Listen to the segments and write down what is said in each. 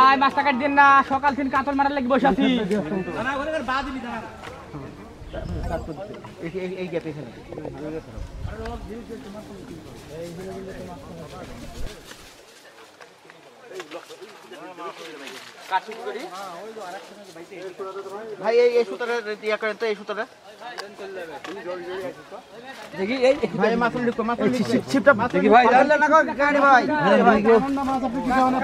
ভাই মাছটা কাট দেন না, সকাল থেকে কাতল মারার লাগি বসে আছি। এই গেটে এখানে ভাই এই সুতাটা ইয়া করেন তো, এই সুতাটা দেখি। এই ভাই মাছুল লিখো, মাছুল ছিপটা দেখি ভাই, না না গাড়ি ভাই ভাই মাছ আপনি কি জানেন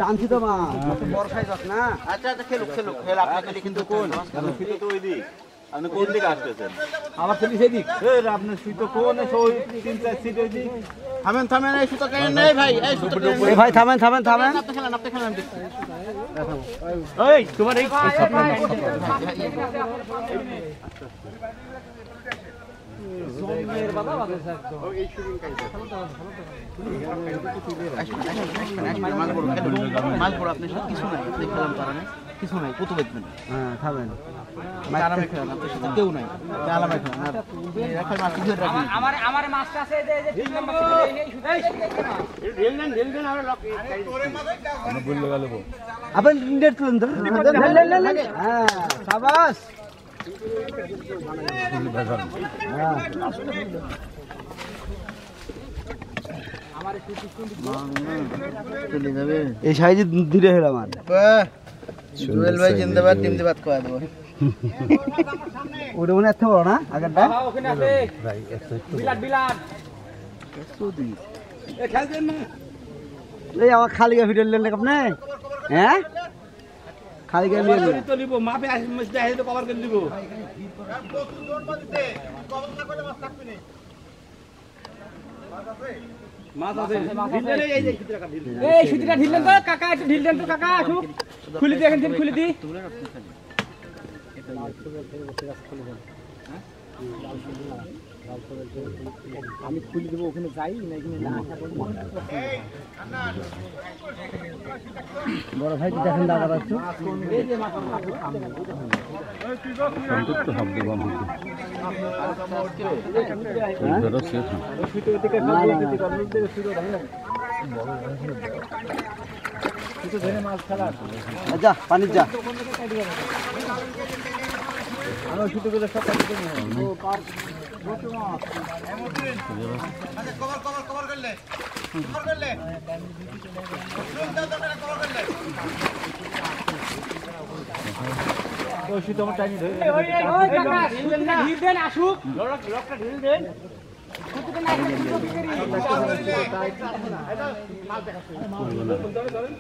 টানছি তো মাছ বড় সাইজ আছে না। আচ্ছা আচ্ছা খেলুক খেলুক খেল, আপনাকে কিন্তু কোন তো ওই দিক, আপনি কোন দিকে আসতেছেন? আবার চলি সেই দিক। এই আপনি সুই তো কোন ওই 3-4 সিট ওই দিক। থামেন থামেন, এই সুতা কেন নেই ভাই, এই সুতা এই ভাই থামেন থামেন থামেন, আপনি খেলেন এই তোমার এই জমের বাবা বাবা একদম ওই শুটিং কাইছে। মাছ বড় আপনি সব কিছু নাই দেখলাম, তারা কিছু নাই, কত বেচবেন? হ্যাঁ থামেন, আরামে খেলেন, আপনার সাথে কেউ নাই, আরামে খেলেন। আর রাখার মাছ ধরে রাখি, আমার মাছটা আছে, এই 3 নম্বর এই শুটাই ঢেল দেন আর লক তোরে মাছ আমরা বল লাগা লব। আপনি নেট তুলেন তো, হ্যাঁ শাবাশ। এই সাইজে ধীরে হলাম আর জুয়েল ভাই জিন্দাবাদ, জিন্দাবাদ কয়া দেবো। ওটা মনে এত বড় না আগেরটা? ওখানে আছে ভাই, বিলাট বিলাট এই খেল দেন না। এই আমার খালি গা ভিডিও লেন আপনি, হ্যাঁ খালি গা নিয়ে তো নিব মাপে আসি, মাছ দেখাই তো কভার করে দিব। মাছ আছে ঢিল দেন, এই সুতিটা ঢিল দেন তো কাকা, একটু ঢিল দেন তো কাকা, আসুক খুলে দি, এখন খুলে দি। আমি খুলে দেবো, ওখানে যাই না, এখানে না বড় ভাই দেখেন দাদা বাচ্চু যা পানি যা, আমি ছুটি করে সব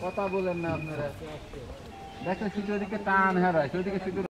কথা বলেন না আপনারা। দেখেন সুতোর দিকে টান, হ্যাঁ সেদিকে